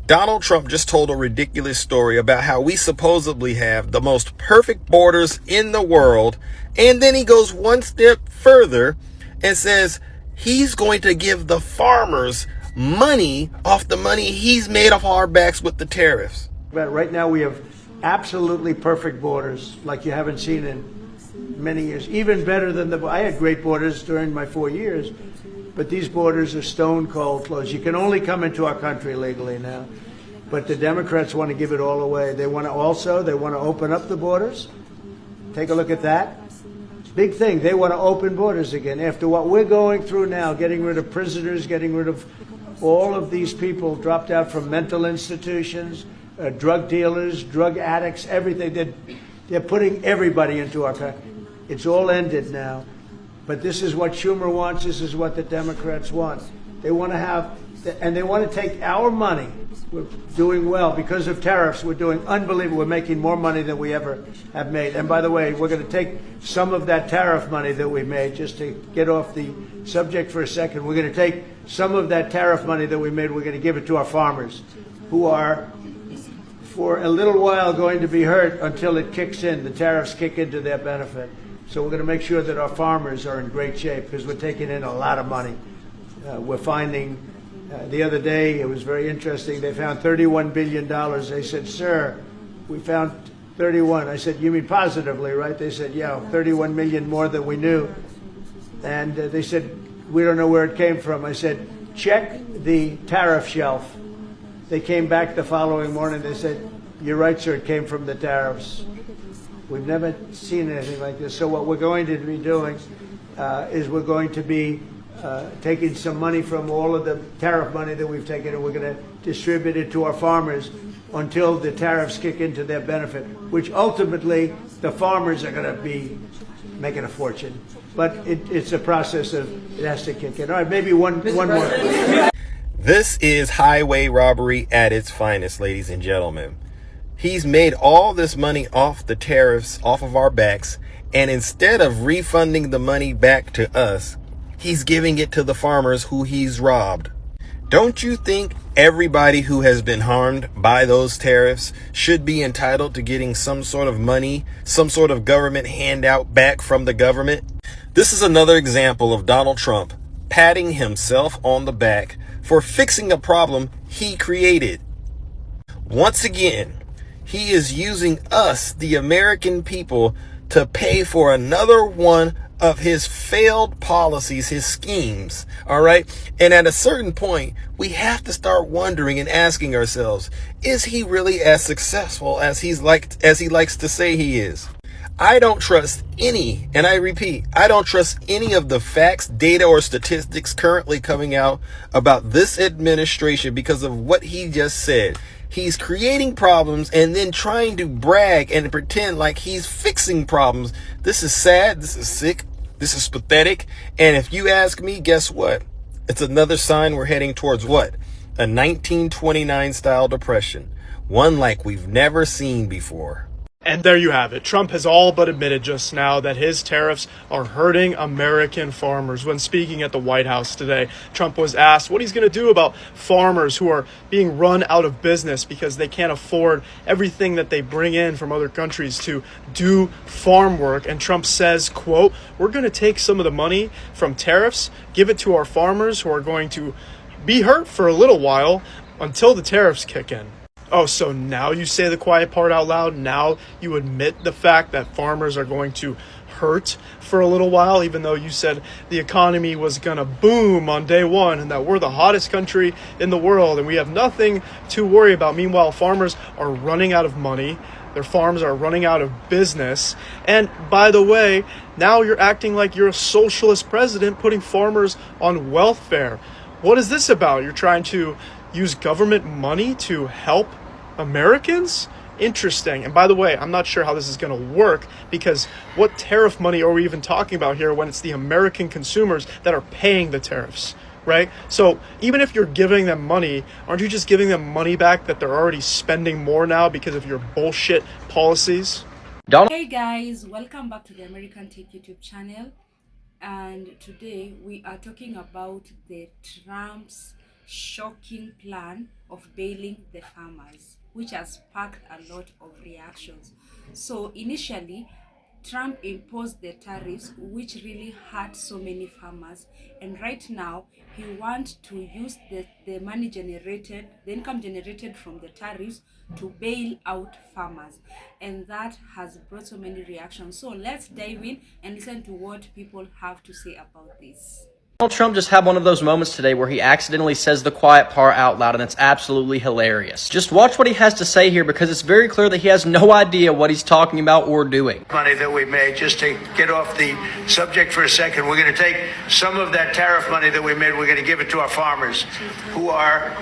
Donald Trump just told a ridiculous story about how we supposedly have the most perfect borders in the world. And then he goes one step further and says he's going to give the farmers money off the money he's made off our backs with the tariffs. Right now we have absolutely perfect borders like you haven't seen in many years. Even better than I had great borders during my 4 years. But these borders are stone cold closed. You can only come into our country legally now. But the Democrats want to give it all away. They want to open up the borders. Take a look at that. Big thing. They want to open borders again. After what we're going through now, getting rid of prisoners, getting rid of all of these people dropped out from mental institutions, drug dealers, drug addicts, everything. They're putting everybody into our country. It's all ended now. But this is what Schumer wants. This is what the Democrats want. They want to have, and they want to take our money. We're doing well because of tariffs. We're doing unbelievable. We're making more money than we ever have made. And by the way, we're going to take some of that tariff money that we made, just to get off the subject for a second. We're going to take some of that tariff money that we made. We're going to give it to our farmers, who are, for a little while, going to be hurt until it kicks in. The tariffs kick into their benefit. So we're going to make sure that our farmers are in great shape because we're taking in a lot of money. We're finding, the other day, it was very interesting, they found $31 billion. They said, sir, we found 31. I said, you mean positively, right? They said, yeah, 31 million more than we knew. And they said, we don't know where it came from. I said, check the tariff shelf. They came back the following morning. They said, you're right, sir, it came from the tariffs. We've never seen anything like this. So what we're going to be doing is we're going to be taking some money from all of the tariff money that we've taken, and we're going to distribute it to our farmers until the tariffs kick into their benefit, which ultimately the farmers are going to be making a fortune. But it's a process of, it has to kick in. All right, maybe one more. This is highway robbery at its finest, ladies and gentlemen. He's made all this money off the tariffs, off of our backs, and instead of refunding the money back to us, he's giving it to the farmers who he's robbed. Don't you think everybody who has been harmed by those tariffs should be entitled to getting some sort of money, some sort of government handout back from the government? This is another example of Donald Trump patting himself on the back for fixing a problem he created. Once again, he is using us, the American people, to pay for another one of his failed policies, his schemes. All right. And at a certain point, we have to start wondering and asking ourselves, is he really as successful as he likes to say he is? I don't trust any, and I repeat, I don't trust any of the facts, data, or statistics currently coming out about this administration because of what he just said. He's creating problems and then trying to brag and pretend like he's fixing problems. This is sad. This is sick. This is pathetic. And if you ask me, guess what? It's another sign we're heading towards what? A 1929 style depression. One like we've never seen before. And there you have it. Trump has all but admitted just now that his tariffs are hurting American farmers. When speaking at the White House today, Trump was asked what he's going to do about farmers who are being run out of business because they can't afford everything that they bring in from other countries to do farm work. And Trump says, quote, we're going to take some of the money from tariffs, give it to our farmers who are going to be hurt for a little while until the tariffs kick in. Oh, so now you say the quiet part out loud? Now you admit the fact that farmers are going to hurt for a little while, even though you said the economy was going to boom on day one and that we're the hottest country in the world and we have nothing to worry about. Meanwhile, farmers are running out of money. Their farms are running out of business. And by the way, now you're acting like you're a socialist president putting farmers on welfare. What is this about? You're trying to use government money to help Americans? Interesting. And by the way, I'm not sure how this is going to work because what tariff money are we even talking about here when it's the American consumers that are paying the tariffs, right? So even if you're giving them money, aren't you just giving them money back that they're already spending more now because of your bullshit policies? Hey guys, welcome back to the American Tech YouTube channel. And today we are talking about the Trump's shocking plan of bailing the farmers, which has sparked a lot of reactions. So initially, Trump imposed the tariffs, which really hurt so many farmers. And right now, he wants to use the money generated, the income generated from the tariffs to bail out farmers. And that has brought so many reactions. So let's dive in and listen to what people have to say about this. Donald Trump just had one of those moments today where he accidentally says the quiet part out loud, and it's absolutely hilarious. Just watch what he has to say here, because it's very clear that he has no idea what he's talking about or doing. Money that we made, just to get off the subject for a second, we're going to take some of that tariff money that we made, we're going to give it to our farmers, who are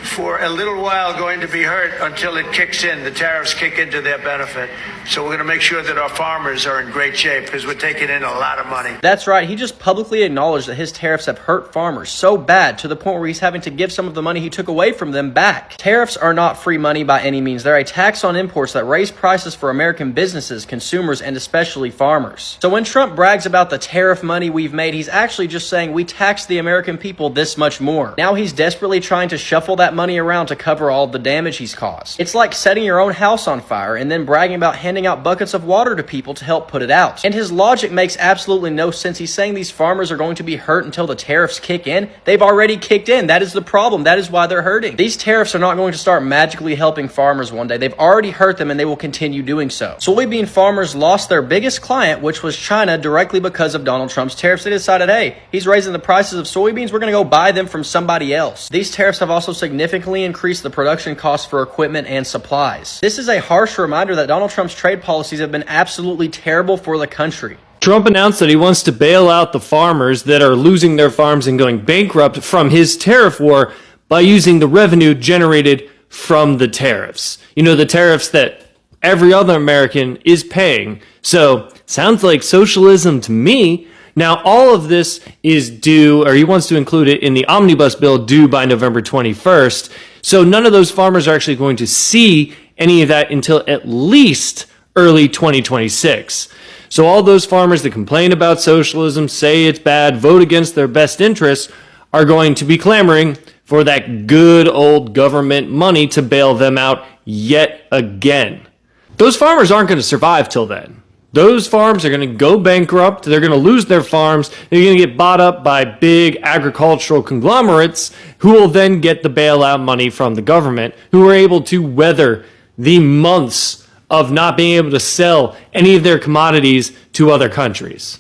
for a little while going to be hurt until it kicks in. The tariffs kick into their benefit. So we're going to make sure that our farmers are in great shape, because we're taking in a lot of money. That's right. He just publicly acknowledged that his tariffs have hurt farmers so bad to the point where he's having to give some of the money he took away from them back. Tariffs are not free money by any means. They're a tax on imports that raise prices for American businesses, consumers, and especially farmers. So when Trump brags about the tariff money we've made, he's actually just saying we taxed the American people this much more. Now he's desperately trying to shuffle that money around to cover all of the damage he's caused. It's like setting your own house on fire and then bragging about handing out buckets of water to people to help put it out. And his logic makes absolutely no sense. He's saying these farmers are going to be hurt until the tariffs kick in. They've already kicked in. That is the problem. That is why they're hurting. These tariffs are not going to start magically helping farmers one day. They've already hurt them, and they will continue doing so. Soybean farmers lost their biggest client, which was China, directly because of Donald Trump's tariffs. They decided, hey, he's raising the prices of soybeans. We're going to go buy them from somebody else. These tariffs have also significantly increased the production costs for equipment and supplies. This is a harsh reminder that Donald Trump's trade policies have been absolutely terrible for the country. Trump announced that he wants to bail out the farmers that are losing their farms and going bankrupt from his tariff war by using the revenue generated from the tariffs. You know, the tariffs that every other American is paying. So, sounds like socialism to me. Now, all of this is due, or he wants to include it in the omnibus bill due by November 21st. So none of those farmers are actually going to see any of that until at least early 2026. So all those farmers that complain about socialism, say it's bad, vote against their best interests, are going to be clamoring for that good old government money to bail them out yet again. Those farmers aren't going to survive till then. Those farms are going to go bankrupt. They're going to lose their farms. They're going to get bought up by big agricultural conglomerates who will then get the bailout money from the government, who are able to weather the months of not being able to sell any of their commodities to other countries.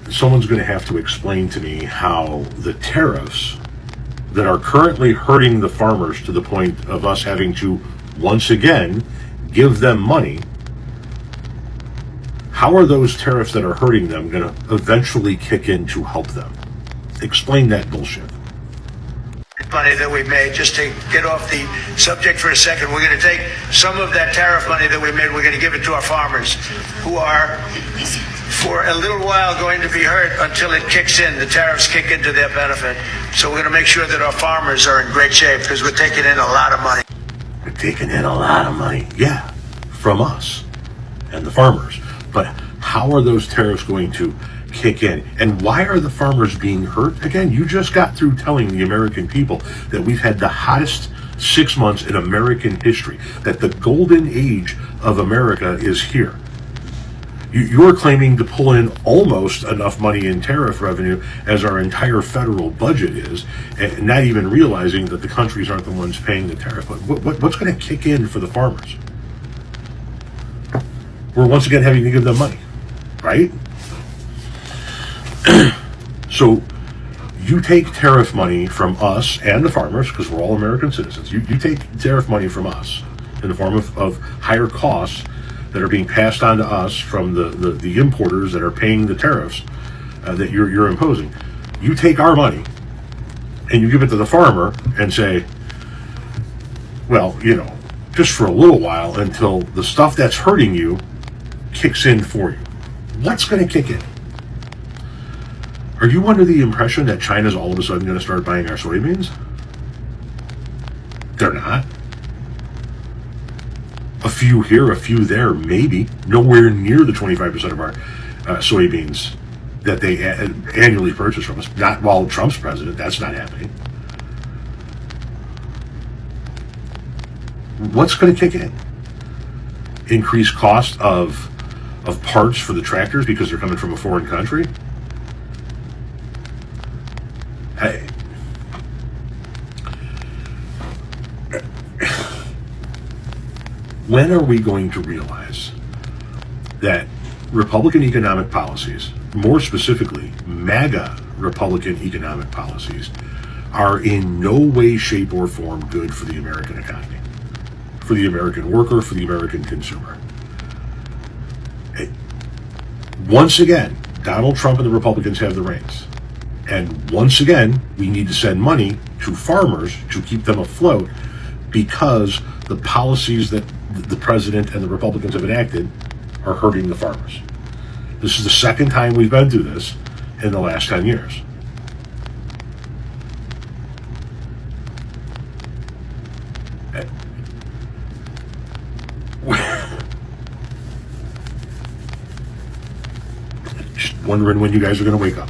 Someone's going to have to explain to me how the tariffs that are currently hurting the farmers to the point of us having to once again give them money, how are those tariffs that are hurting them going to eventually kick in to help them? Explain that bullshit. Money that we made, just to get off the subject for a second, we're going to take some of that tariff money that we made, we're going to give it to our farmers, who are for a little while going to be hurt until it kicks in. The tariffs kick into their benefit. So we're going to make sure that our farmers are in great shape, because we're taking in a lot of money. We're taking in a lot of money, yeah, from us and the farmers. But how are those tariffs going to kick in? And why are the farmers being hurt? Again, you just got through telling the American people that we've had the hottest 6 months in American history, that the golden age of America is here. You're claiming to pull in almost enough money in tariff revenue as our entire federal budget is, and not even realizing that the countries aren't the ones paying the tariff. But what's going to kick in for the farmers? We're once again having to give them money, right? So you take tariff money from us and the farmers, because we're all American citizens. You take tariff money from us in the form of higher costs that are being passed on to us from the importers that are paying the tariffs that you're imposing. You take our money and you give it to the farmer and say, well, you know, just for a little while until the stuff that's hurting you kicks in for you. What's going to kick in? Are you under the impression that China's all of a sudden going to start buying our soybeans? They're not. A few here, a few there, maybe. Nowhere near the 25% of our soybeans that they annually purchase from us. Not while Trump's president. That's not happening. What's going to kick in? Increased cost of parts for the tractors because they're coming from a foreign country? Hey. When are we going to realize that Republican economic policies, more specifically MAGA Republican economic policies, are in no way, shape, or form good for the American economy, for the American worker, for the American consumer? Once again, Donald Trump and the Republicans have the reins. And once again, we need to send money to farmers to keep them afloat because the policies that the president and the Republicans have enacted are hurting the farmers. This is the second time we've been through this in the last 10 years. Just wondering when you guys are going to wake up.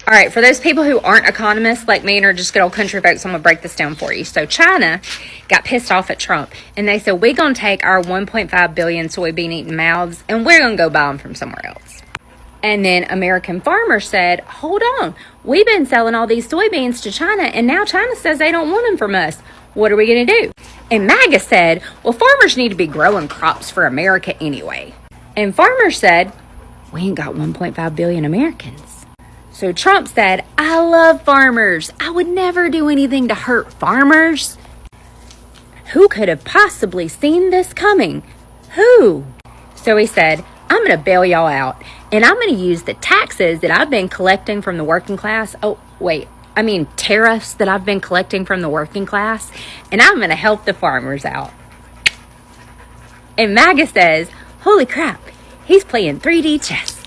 All right, for those people who aren't economists like me and are just good old country folks, I'm going to break this down for you. So China got pissed off at Trump, and they said, we're going to take our 1.5 billion soybean-eating mouths, and we're going to go buy them from somewhere else. And then American farmers said, hold on, we've been selling all these soybeans to China, and now China says they don't want them from us. What are we going to do? And MAGA said, well, farmers need to be growing crops for America anyway. And farmers said, we ain't got 1.5 billion Americans. So Trump said, I love farmers. I would never do anything to hurt farmers. Who could have possibly seen this coming? Who? So he said, I'm going to bail y'all out, and I'm going to use the taxes that I've been collecting from the working class. Tariffs that I've been collecting from the working class, and I'm going to help the farmers out. And MAGA says, holy crap, he's playing 3D chess.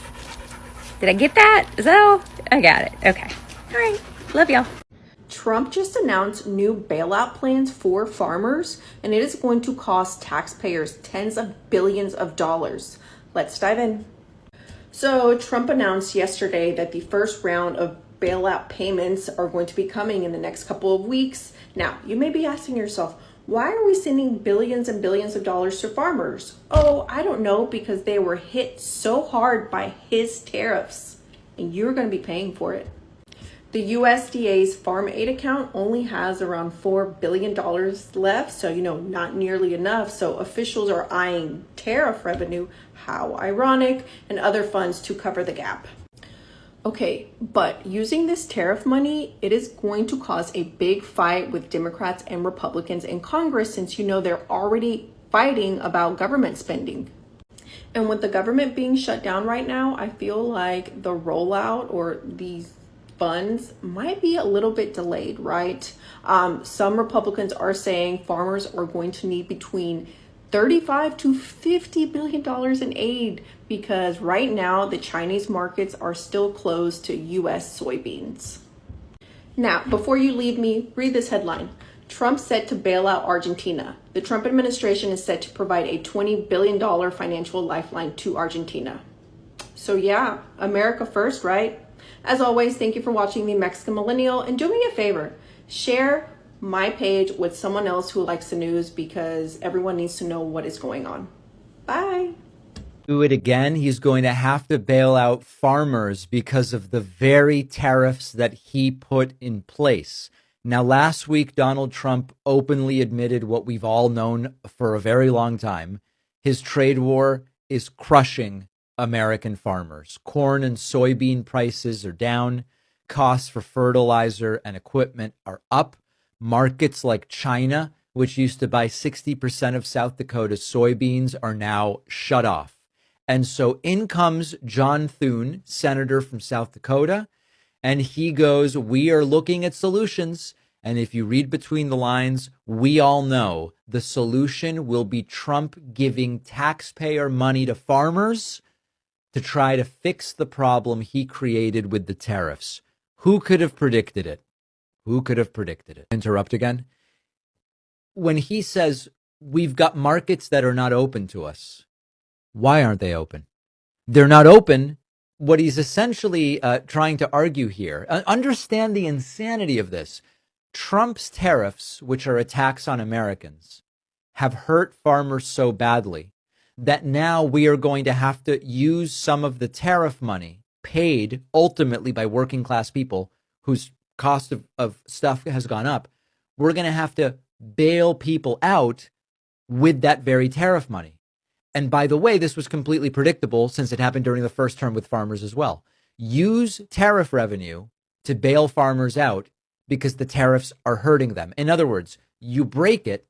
Did I get that? Is that all? I got it. Okay. All right. Love y'all. Trump just announced new bailout plans for farmers, and it is going to cost taxpayers tens of billions of dollars. Let's dive in. So Trump announced yesterday that the first round of bailout payments are going to be coming in the next couple of weeks. Now, you may be asking yourself, why are we sending billions and billions of dollars to farmers? Oh, I don't know, because they were hit so hard by his tariffs, and you're going to be paying for it. The USDA's farm aid account only has around $4 billion left, so, not nearly enough. So officials are eyeing tariff revenue, how ironic, and other funds to cover the gap. Okay, but using this tariff money, it is going to cause a big fight with Democrats and Republicans in Congress, since they're already fighting about government spending. And with the government being shut down right now, I feel like the rollout or these funds might be a little bit delayed, right? Some Republicans are saying farmers are going to need between $35 to $50 billion in aid, because right now the Chinese markets are still closed to US soybeans. Now, before you leave me, read this headline. Trump set to bail out Argentina. The Trump administration is set to provide a $20 billion financial lifeline to Argentina. So yeah, America first, right? As always, thank you for watching The Mexican Millennial, and do me a favor, share my page with someone else who likes the news, because everyone needs to know what is going on. Bye. Do it again. He's going to have to bail out farmers because of the very tariffs that he put in place. Now, last week, Donald Trump openly admitted what we've all known for a very long time. His trade war is crushing American farmers. Corn and soybean prices are down. Costs for fertilizer and equipment are up. Markets like China, which used to buy 60% of South Dakota's soybeans, are now shut off. And so in comes John Thune, senator from South Dakota, and he goes, we are looking at solutions. And if you read between the lines, we all know the solution will be Trump giving taxpayer money to farmers to try to fix the problem he created with the tariffs. Who could have predicted it? Who could have predicted it? Interrupt again. When he says we've got markets that are not open to us, why aren't they open? They're not open what he's essentially trying to argue here, understand the insanity of this. Trump's tariffs, which are a tax on Americans, have hurt farmers so badly that now we are going to have to use some of the tariff money paid ultimately by working class people whose cost of stuff has gone up. We're going to have to bail people out with that very tariff money. And by the way, this was completely predictable since it happened during the first term with farmers as well. Use tariff revenue to bail farmers out because the tariffs are hurting them. In other words, you break it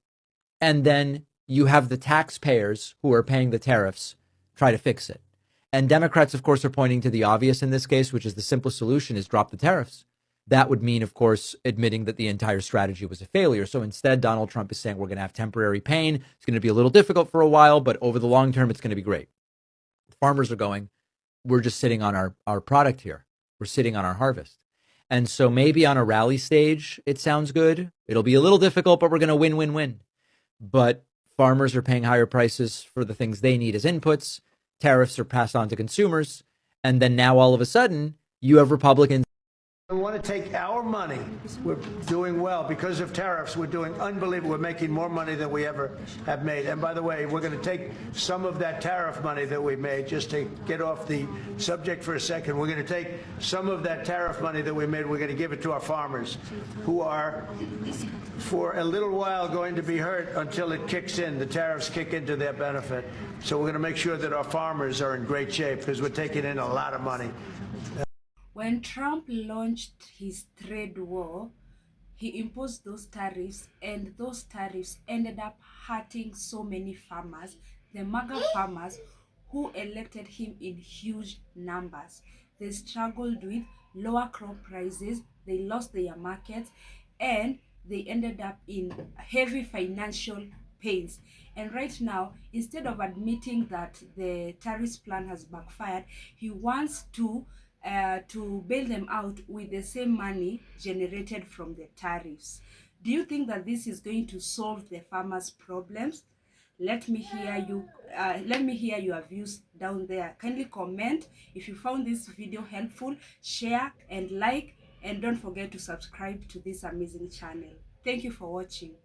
and then you have the taxpayers who are paying the tariffs try to fix it. And Democrats, of course, are pointing to the obvious in this case, which is the simplest solution is drop the tariffs. That would mean, of course, admitting that the entire strategy was a failure. So instead, Donald Trump is saying we're going to have temporary pain. It's going to be a little difficult for a while, but over the long term, it's going to be great. Farmers are going, we're just sitting on our product here. We're sitting on our harvest. And so maybe on a rally stage, it sounds good. It'll be a little difficult, but we're going to win, win, win. But farmers are paying higher prices for the things they need as inputs. Tariffs are passed on to consumers. And then now all of a sudden, you have Republicans. We want to take our money. We're doing well because of tariffs. We're doing unbelievable. We're making more money than we ever have made. And by the way, we're going to take some of that tariff money that we made, just to get off the subject for a second. We're going to take some of that tariff money that we made. We're going to give it to our farmers who are, for a little while, going to be hurt until it kicks in. The tariffs kick into their benefit. So we're going to make sure that our farmers are in great shape because we're taking in a lot of money. When Trump launched his trade war, he imposed those tariffs, and those tariffs ended up hurting so many farmers, the MAGA farmers who elected him in huge numbers. They struggled with lower crop prices, they lost their markets, and they ended up in heavy financial pains. And right now, instead of admitting that the tariffs plan has backfired, he wants to bail them out with the same money generated from the tariffs. Do you think that this is going to solve the farmers' problems? Let me hear you. Let me hear your views down there. Kindly comment if you found this video helpful. Share and like, and don't forget to subscribe to this amazing channel. Thank you for watching.